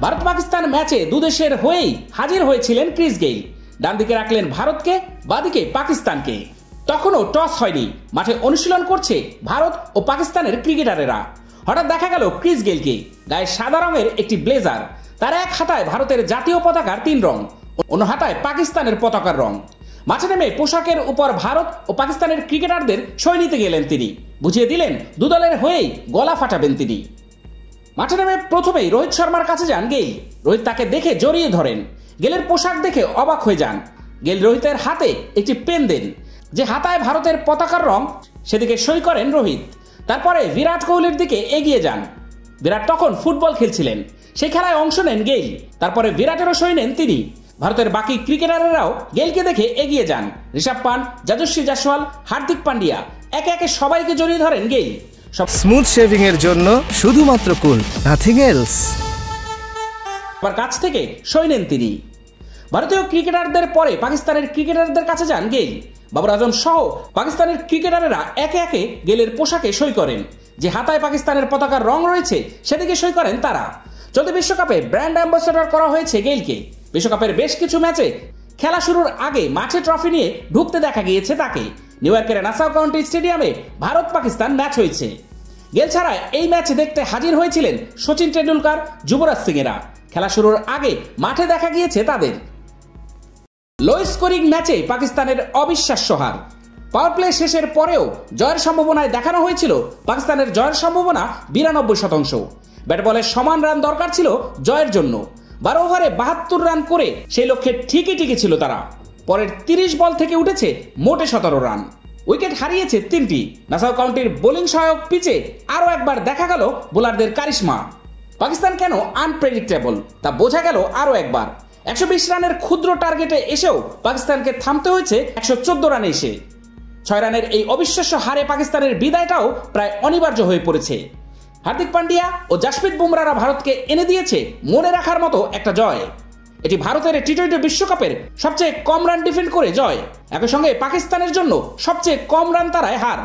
ভারত পাকিস্তান ম্যাচে দুদেশের হয়েই হাজির হয়েছিলেন ক্রিস গেইল। ডান দিকে রাখলেন ভারতকে, বাদিকে পাকিস্তানকে। তখনও টস হয়নি, মাঠে অনুশীলন করছে ভারত ও পাকিস্তানের ক্রিকেটারেরা। হঠাৎ দেখা গেল ক্রিস গেইলকে, গায়ে সাদা রঙের একটি ব্লেজার, তার এক হাতায় ভারতের জাতীয় পতাকার 3 রং, অন্য হাতায় পাকিস্তানের পতাকার রং। মাঠে নেমে পোশাকের উপর ভারত ও পাকিস্তানের ক্রিকেটারদের সই নিতে গেলেন তিনি, বুঝিয়ে দিলেন দুদলের হয়েই গলা ফাটাবেন তিনি। মাঠে নেমে প্রথমেই রোহিত শর্মার কাছে যান গেইল। রোহিত তাকে দেখে জড়িয়ে ধরেন। গেইলের পোশাক দেখে অবাক হয়ে যান। গেইল রোহিতের হাতে একটি পেন দেন, যে হাতায় ভারতের পতাকার রং, সেদিকে সই করেন রোহিত। তারপরে বিরাট কোহলির দিকে এগিয়ে যান। বিরাট তখন ফুটবল খেলছিলেন, সেই খেলায় অংশ নেন গেইল। তারপরে বিরাটেরও সই নেন তিনি। ভারতের বাকি ক্রিকেটাররাও গেইলকে দেখে এগিয়ে যান। ঋষভ পান্ট, যশস্বী জয়সওয়াল, হার্দিক পান্ডিয়া, একে একে সবাইকে জড়িয়ে ধরেন গেইল। স্মুথ শেভিং এর জন্য শুধুমাত্র কুল, নাথিং এলস। কাছ থেকে সই নেন তিনি। ভারতীয় ক্রিকেটারদের পরে পাকিস্তানের ক্রিকেটারদের কাছে যান গেইল। বাবর আজম সহ পাকিস্তানের ক্রিকেটারেরা একে একে গেইলের পোশাকে সই করেন, যে হাতায় পাকিস্তানের পতাকার রং রয়েছে সেদিকে সই করেন তারা। চলতি বিশ্বকাপে ব্র্যান্ড অ্যাম্বাসেডর করা হয়েছে গেইলকে। বিশ্বকাপের বেশ কিছু ম্যাচে খেলা শুরুর আগে মাঠে ট্রফি নিয়ে ঢুকতে দেখা গিয়েছে তাকে। নিউ ইয়র্কের নাসাউ কাউন্টি স্টেডিয়ামে ভারত পাকিস্তান ম্যাচ হয়েছে। গেইল ছাড়া এই ম্যাচ দেখতে হাজির হয়েছিলেন সচিন টেন্ডুলকার, যুবরাজ সিংয়েরা। খেলা শুরুর আগে মাঠে দেখা গিয়েছে তাদের। লো স্কোরিং ম্যাচে পাকিস্তানের অবিশ্বাস্য হার। পাওয়ার প্লে শেষের পরেও জয়ের সম্ভাবনায় দেখানো হয়েছিল পাকিস্তানের জয়ের সম্ভাবনা 92%। ব্যাট বলের সমান রান দরকার ছিল জয়ের জন্য। 12 ওভারে 72 রান করে সেই লক্ষ্যে ঠিকই ছিল তারা। পরের 30 বল থেকে উঠেছে মোটে 17 রান। উইকেট হারিয়েছে 3টি। নাসাউ কাউন্টির বোলিং সহায়ক পিচে আরও একবার দেখা গেল বোলারদের কারিশমা। পাকিস্তান কেন আনপ্রেডিক্টেবল তা বোঝা গেল আরও একবার। 120 রানের ক্ষুদ্র টার্গেটে এসেও পাকিস্তানকে থামতে হয়েছে 114 রানে এসে। 6 রানের এই অবিশ্বাস্য হারে পাকিস্তানের বিদায়টাও প্রায় অনিবার্য হয়ে পড়েছে। হার্দিক পান্ডিয়া ও জাসপ্রীত বুমরারা ভারতকে এনে দিয়েছে মনে রাখার মতো একটা জয়। এটি ভারতের টি-20 বিশ্বকাপের সবচেয়ে কম রান ডিফেন্ড করে জয়, একই সঙ্গে পাকিস্তানের জন্য সবচেয়ে কম রান তাড়ায় হার।